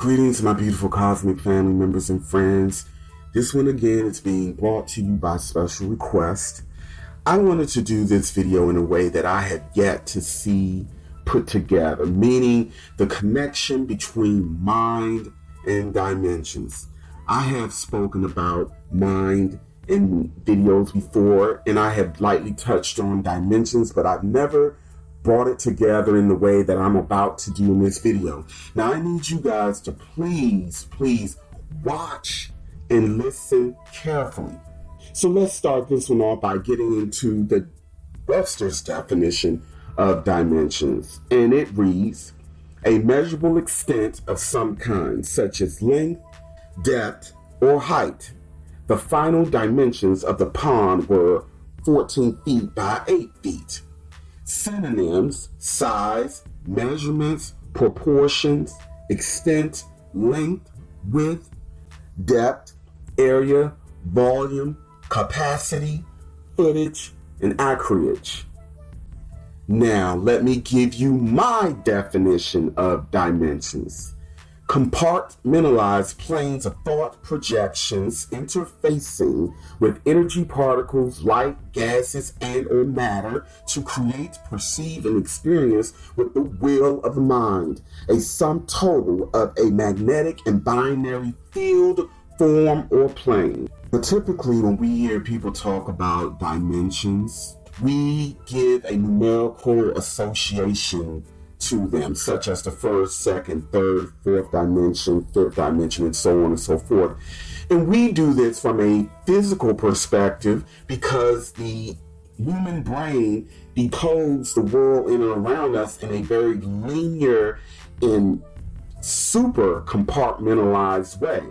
Greetings, my beautiful cosmic family members and friends. This one again is being brought to you by special request. I wanted to do this video in a way that I had yet to see put together, meaning the connection between mind and dimensions. I have spoken about mind in videos before, and I have lightly touched on dimensions, but I've never brought it together in the way that I'm about to do in this video. Now, I need you guys to please watch and listen carefully. So let's start this one off by getting into the Webster's definition of dimensions. And it reads, a measurable extent of some kind, such as length, depth, or height. The final dimensions of the pond were 14 feet by 8 feet. Synonyms: size, measurements, proportions, extent, length, width, depth, area, volume, capacity, footage, and acreage. Now, let me give you my definition of dimensions. Compartmentalized planes of thought projections interfacing with energy particles, light, gases, and or matter to create, perceive, and experience with the will of the mind, a sum total of a magnetic and binary field, form, or plane. But typically when we hear people talk about dimensions, we give a numerical association to them, such as the first, second, third, fourth dimension, fifth dimension, and so on and so forth. And we do this from a physical perspective because the human brain decodes the world in and around us in a very linear and super compartmentalized way.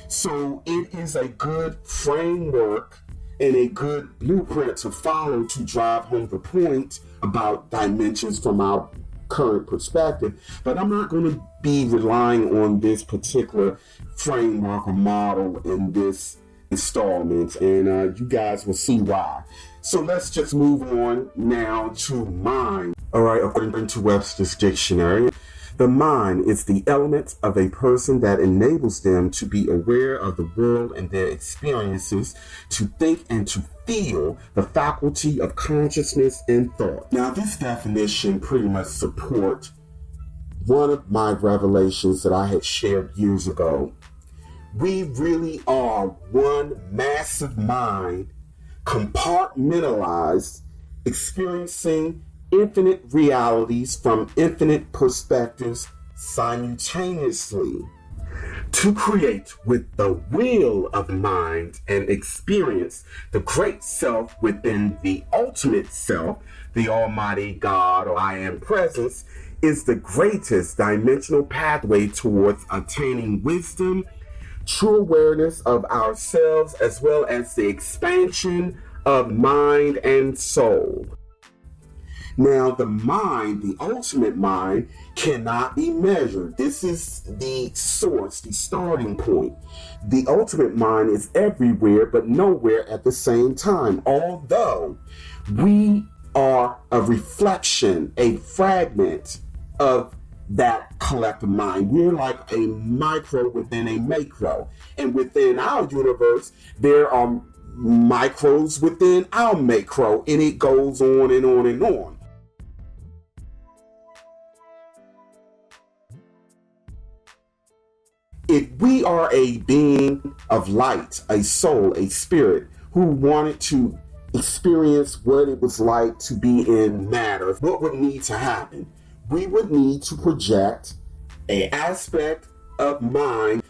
So it is a good framework and a good blueprint to follow to drive home the point about dimensions from our current perspective, but I'm not going to be relying on this particular framework or model in this installment, and you guys will see why. So let's just move on now to mind. All right, according to Webster's dictionary, the mind is the element of a person that enables them to be aware of the world and their experiences, to think and to feel, the faculty of consciousness and thought. Now, this definition pretty much supports one of my revelations that I had shared years ago. We really are one massive mind, compartmentalized, experiencing infinite realities from infinite perspectives simultaneously. To create with the will of mind and experience the great self within the ultimate self, the Almighty God or I Am Presence, is the greatest dimensional pathway towards attaining wisdom, true awareness of ourselves, as well as the expansion of mind and soul. Now, the mind, the ultimate mind, cannot be measured. This is the source, the starting point. The ultimate mind is everywhere, but nowhere at the same time. Although we are a reflection, a fragment of that collective mind. We're like a micro within a macro. And within our universe, there are micros within our macro, and it goes on and on and on. If we are a being of light, a soul, a spirit, who wanted to experience what it was like to be in matter, what would need to happen? We would need to project an aspect of mind,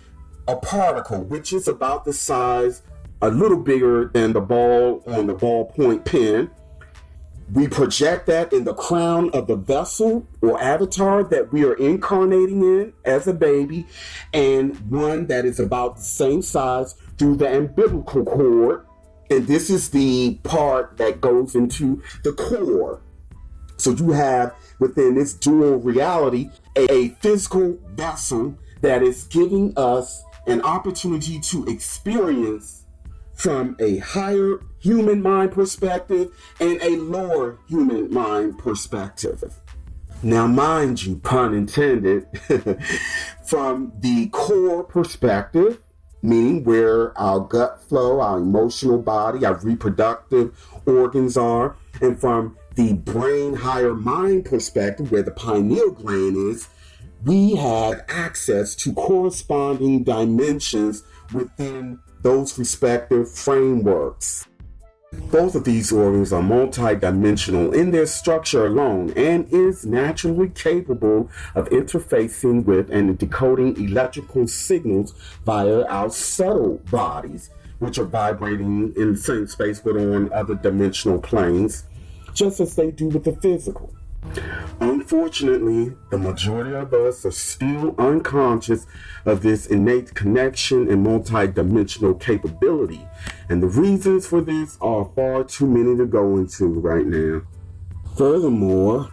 a particle, which is about the size, a little bigger than the ball on the ballpoint pen. We project that in the crown of the vessel or avatar that we are incarnating in as a baby, and one that is about the same size through the umbilical cord. And this is the part that goes into the core. So you have within this dual reality a physical vessel that is giving us an opportunity to experience from a higher human mind perspective and a lower human mind perspective. Now, mind you, pun intended, from the core perspective, meaning where our gut flow, our emotional body, our reproductive organs are, and from the brain higher mind perspective, where the pineal gland is, we have access to corresponding dimensions within those respective frameworks. Both of these organs are multidimensional in their structure alone and is naturally capable of interfacing with and decoding electrical signals via our subtle bodies, which are vibrating in the same space but on other dimensional planes, just as they do with the physical. Unfortunately, the majority of us are still unconscious of this innate connection and multidimensional capability, and the reasons for this are far too many to go into right now. Furthermore,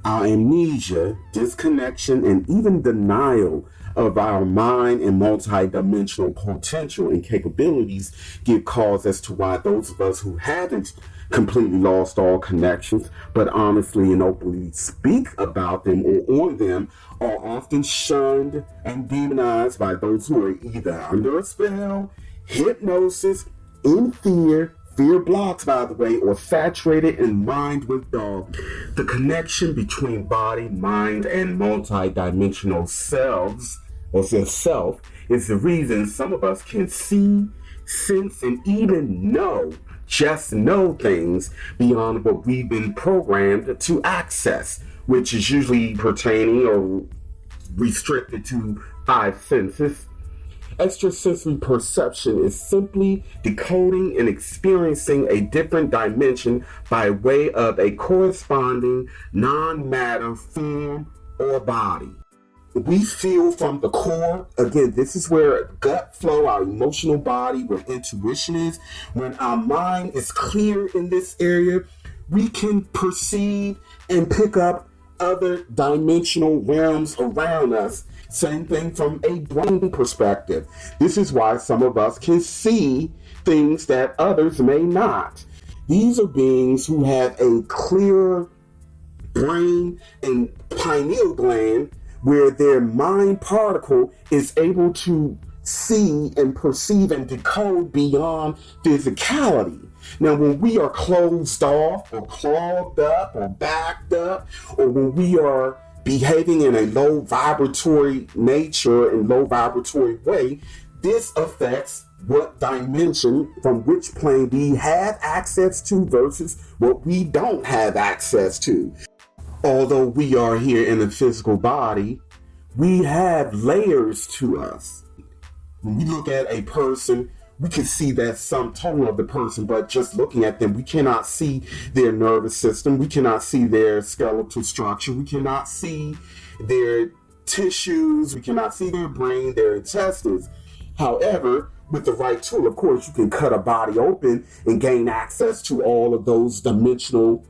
our amnesia, disconnection, and even denial of our mind and multidimensional potential and capabilities give cause as to why those of us who haven't completely lost all connections, but honestly and openly speak about them or on them, are often shunned and demonized by those who are either under a spell, hypnosis, in fear blocks, by the way, or saturated and mined with dog. The connection between body, mind, and multidimensional selves, or self, is the reason some of us can see, sense, and even just know things beyond what we've been programmed to access, which is usually pertaining or restricted to 5 senses. Extrasensory perception is simply decoding and experiencing a different dimension by way of a corresponding non-matter form or body. We feel from the core. Again, this is where gut flow, our emotional body, where intuition is. When our mind is clear in this area, we can perceive and pick up other dimensional realms around us. Same thing from a brain perspective. This is why some of us can see things that others may not. These are beings who have a clear brain and pineal gland where their mind particle is able to see and perceive and decode beyond physicality. Now, when we are closed off or clogged up or backed up, or when we are behaving in a low vibratory nature and low vibratory way, this affects what dimension from which plane we have access to versus what we don't have access to. Although we are here in a physical body, we have layers to us. When we look at a person, we can see that sum total of the person, but just looking at them, we cannot see their nervous system, we cannot see their skeletal structure, we cannot see their tissues, we cannot see their brain, their intestines. However, with the right tool, of course, you can cut a body open and gain access to all of those dimensional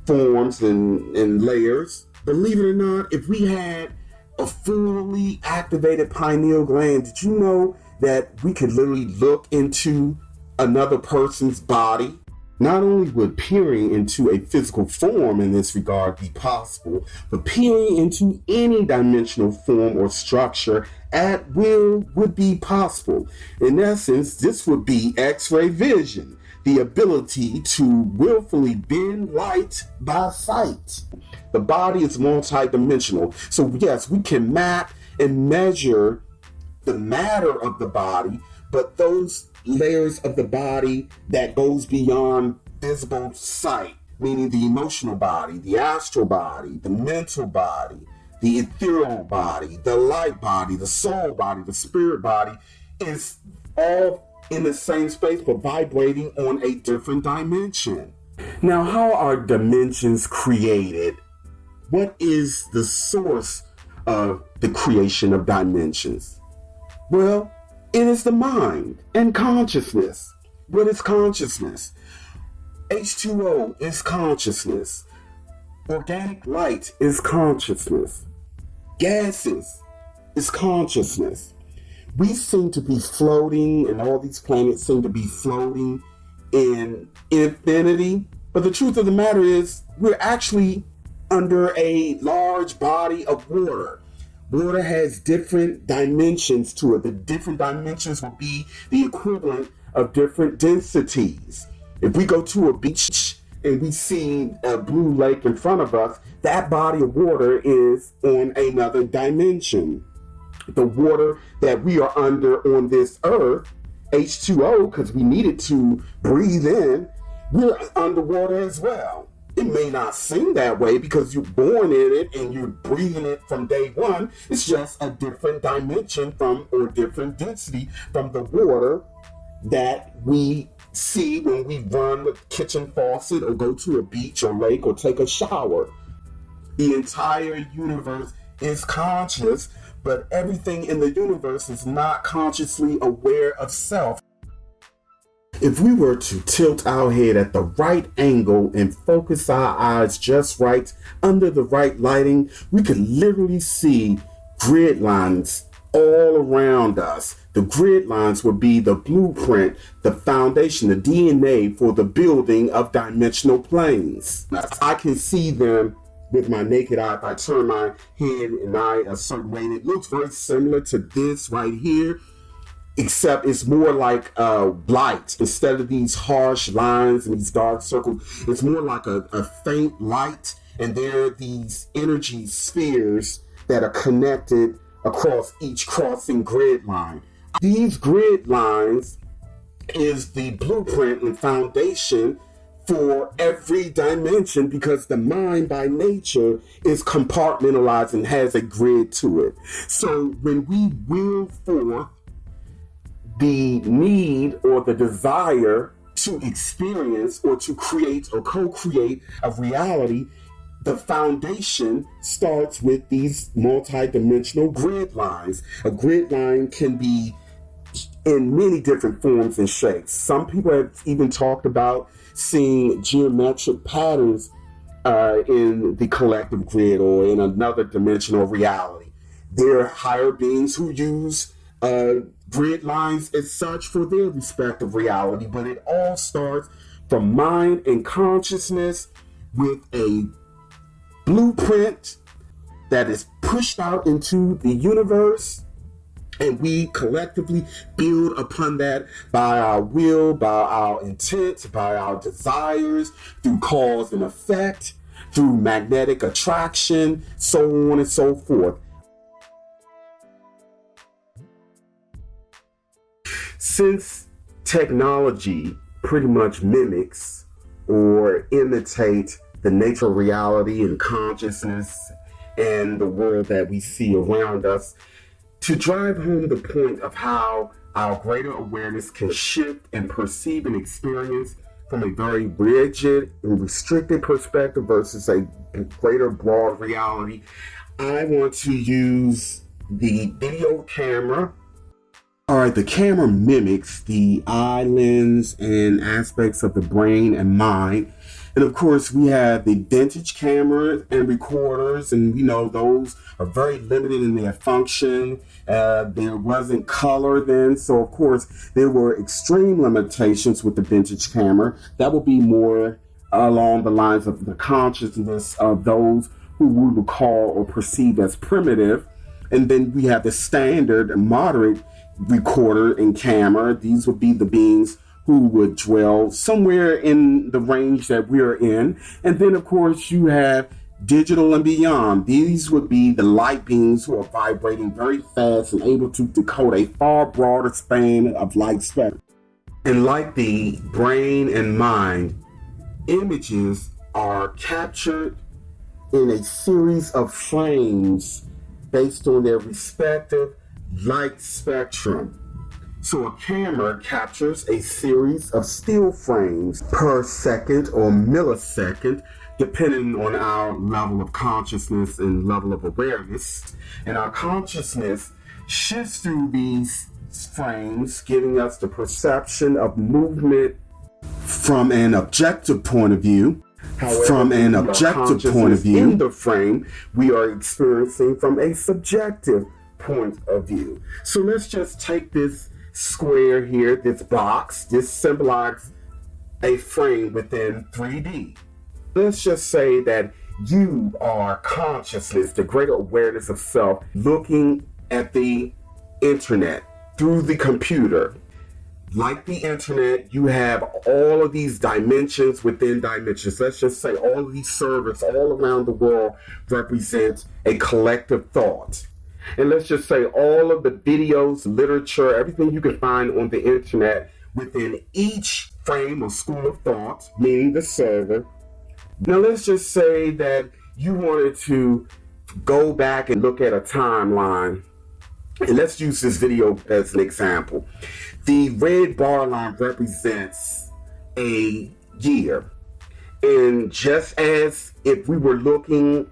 forms and layers. Believe it or not, if we had a fully activated pineal gland, did you know that we could literally look into another person's body? Not only would peering into a physical form in this regard be possible, but peering into any dimensional form or structure at will would be possible. In essence, this would be X-ray vision, the ability to willfully bend light by sight. The body is multidimensional. So yes, we can map and measure the matter of the body, but those layers of the body that goes beyond visible sight, meaning the emotional body, the astral body, the mental body, the ethereal body, the light body, the soul body, the spirit body, is all in the same space but vibrating on a different dimension. Now, how are dimensions created? What is the source of the creation of dimensions? Well, it is the mind and consciousness. What is consciousness? H2O is consciousness. Organic light is consciousness. Gases is consciousness. We seem to be floating, and all these planets seem to be floating in infinity. But the truth of the matter is, we're actually under a large body of water. Water has different dimensions to it. The different dimensions will be the equivalent of different densities. If we go to a beach and we see a blue lake in front of us, that body of water is on another dimension. The water that we are under on this earth, H2O, because we need it to breathe in, we're underwater as well. It may not seem that way because you're born in it and you're breathing it from day one. It's just a different dimension from, or different density from the water that we see when we run with kitchen faucet or go to a beach or lake or take a shower. The entire universe is conscious, but everything in the universe is not consciously aware of self. If we were to tilt our head at the right angle and focus our eyes just right under the right lighting, we could literally see grid lines all around us. The grid lines would be the blueprint, the foundation, the DNA for the building of dimensional planes. I can see them with my naked eye. If I turn my head and eye a certain way, and it looks very similar to this right here, except it's more like light. Instead of these harsh lines and these dark circles, it's more like a faint light, and there are these energy spheres that are connected across each crossing grid line. These grid lines is the blueprint and foundation for every dimension, because the mind by nature is compartmentalized and has a grid to it. So when we will forth the need or the desire to experience or to create or co-create a reality, the foundation starts with these multi-dimensional grid lines. A grid line can be in many different forms and shapes. Some people have even talked about seeing geometric patterns in the collective grid or in another dimensional reality. There are higher beings who use grid lines as such for their respective reality, but it all starts from mind and consciousness with a blueprint that is pushed out into the universe, and we collectively build upon that by our will, by our intent, by our desires, through cause and effect, through magnetic attraction, so on and so forth. Since technology pretty much mimics or imitates the nature of reality and consciousness and the world that we see around us, to drive home the point of how our greater awareness can shift and perceive and experience from a very rigid and restricted perspective versus a greater broad reality, I want to use the video camera. All right, the camera mimics the eye lens and aspects of the brain and mind. And of course, we have the vintage cameras and recorders, and we know those are very limited in their function. There wasn't color then, so of course, there were extreme limitations with the vintage camera. That would be more along the lines of the consciousness of those who we would call or perceive as primitive. And then we have the standard and moderate recorder and camera. These would be the beings who would dwell somewhere in the range that we're in. And then, of course, you have digital and beyond. These would be the light beings who are vibrating very fast and able to decode a far broader span of light spectrum. And like the brain and mind, images are captured in a series of frames based on their respective light spectrum. So a camera captures a series of still frames per second or millisecond, depending on our level of consciousness and level of awareness. And our consciousness shifts through these frames, giving us the perception of movement from an objective point of view. However, from an objective point of view, in the frame, we are experiencing from a subjective point of view. So let's just take this square here, this box. This symbolizes a frame within 3D. Let's just say that You are consciousness, the greater awareness of self, looking at the internet through the computer. Like the internet, you have all of these dimensions within dimensions. Let's just say all of these servers all around the world represent a collective thought. And let's just say all of the videos, literature, everything you can find on the internet within each frame or school of thought, meaning the server. Now let's just say that you wanted to go back and look at a timeline. And let's use this video as an example. The red bar line represents a year. And just as if we were looking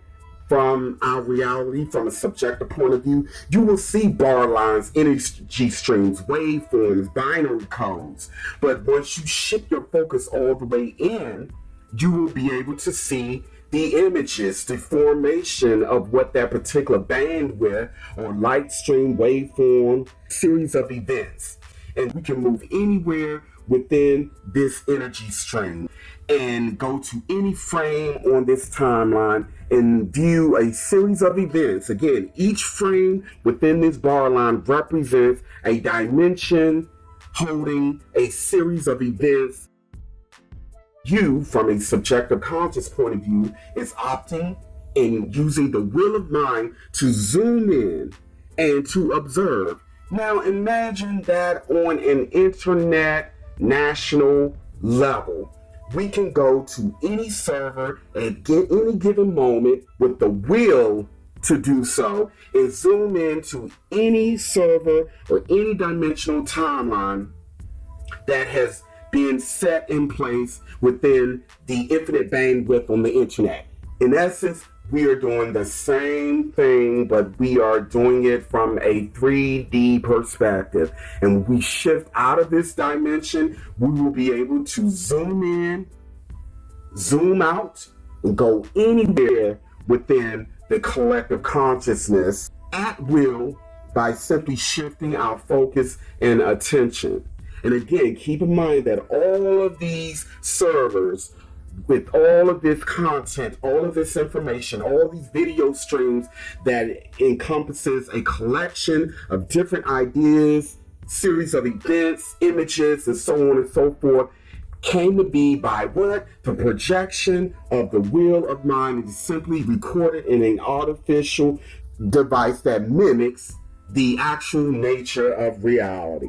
from our reality, from a subjective point of view, you will see bar lines, energy streams, waveforms, binary codes. But once you shift your focus all the way in, you will be able to see the images, the formation of what that particular bandwidth or light stream, waveform, series of events. And we can move anywhere within this energy stream and go to any frame on this timeline and view a series of events. Again, each frame within this bar line represents a dimension holding a series of events. You, from a subjective conscious point of view, is opting and using the will of mind to zoom in and to observe. Now imagine that on an internet national level, we can go to any server at any given moment with the will to do so and zoom into any server or any dimensional timeline that has been set in place within the infinite bandwidth on the internet. In essence, we are doing the same thing, but we are doing it from a 3D perspective. And when we shift out of this dimension, we will be able to zoom in, zoom out, and go anywhere within the collective consciousness at will by simply shifting our focus and attention. And again, keep in mind that all of these servers, with all of this content, all of this information, all these video streams that encompasses a collection of different ideas, series of events, images, and so on and so forth, came to be by what? The projection of the will of mind. It is simply recorded in an artificial device that mimics the actual nature of reality.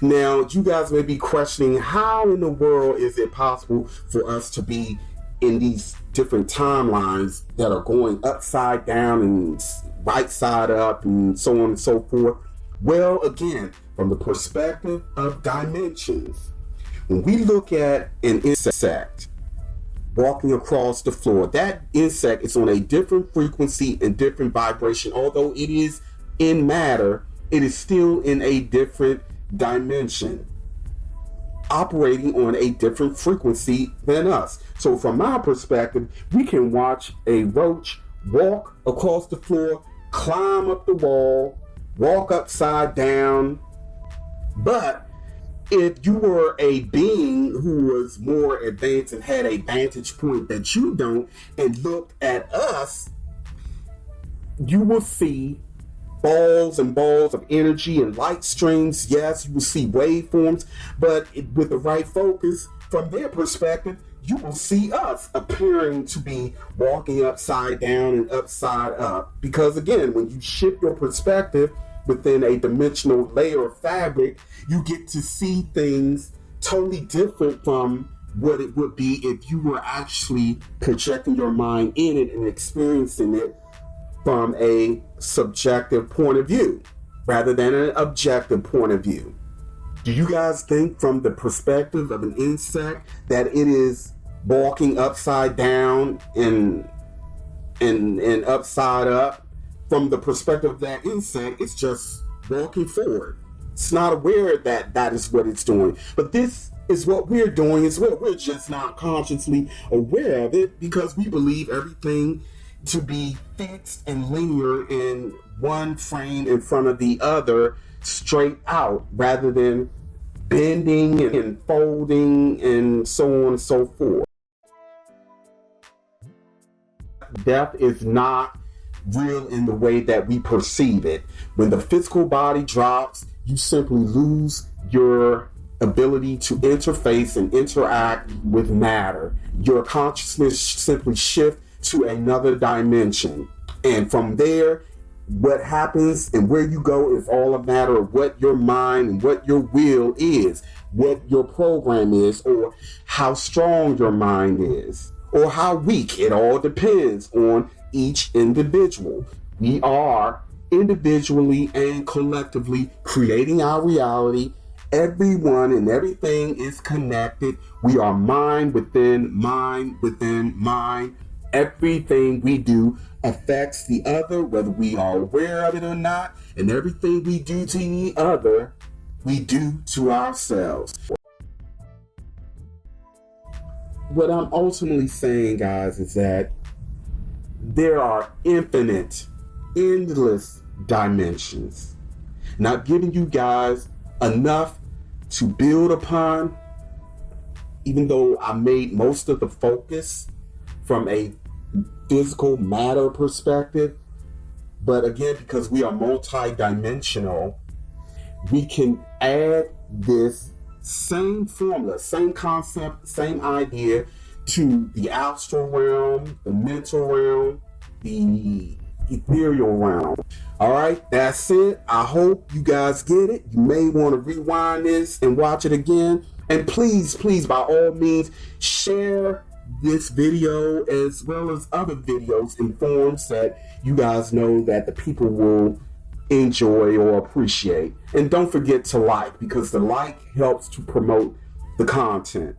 Now, you guys may be questioning, how in the world is it possible for us to be in these different timelines that are going upside down and right side up and so on and so forth? Well, again, from the perspective of dimensions, when we look at an insect walking across the floor, that insect is on a different frequency and different vibration. Although it is in matter, it is still in a different dimension, operating on a different frequency than us. So from my perspective, we can watch a roach walk across the floor, climb up the wall, walk upside down. But if you were a being who was more advanced and had a vantage point that you don't, and looked at us, you will see balls and balls of energy and light streams. Yes, you will see waveforms, but with the right focus, from their perspective, you will see us appearing to be walking upside down and upside up. Because again, when you shift your perspective within a dimensional layer of fabric, you get to see things totally different from what it would be if you were actually projecting your mind in it and experiencing it from a subjective point of view rather than an objective point of view. Do you guys think from the perspective of an insect that it is walking upside down and upside up? From the perspective of that insect, it's just walking forward. It's not aware that that is what it's doing. But this is what we're doing as well. We're just not consciously aware of it because we believe everything to be fixed and linear in one frame in front of the other, straight out, rather than bending and folding and so on and so forth. Death is not real in the way that we perceive it. When the physical body drops, you simply lose your ability to interface and interact with matter. Your consciousness simply shifts to another dimension. And from there, what happens and where you go is all a matter of what your mind and what your will is, what your program is, or how strong your mind is, or how weak. It all depends on each individual. We are individually and collectively creating our reality. Everyone and everything is connected. We are mind within mind within mind. Everything we do affects the other, whether we are aware of it or not. And everything we do to the other, we do to ourselves. What I'm ultimately saying, guys, is that there are infinite, endless dimensions. Not giving you guys enough to build upon, even though I made most of the focus from a physical matter perspective. But again, because we are multi-dimensional, we can add this same formula, same concept, same idea to the astral realm, the mental realm, the ethereal realm. All right, that's it. I hope you guys get it. You may want to rewind this and watch it again. And please, by all means, share this video as well as other videos in forms that you guys know that the people will enjoy or appreciate. And don't forget to like, because the like helps to promote the content.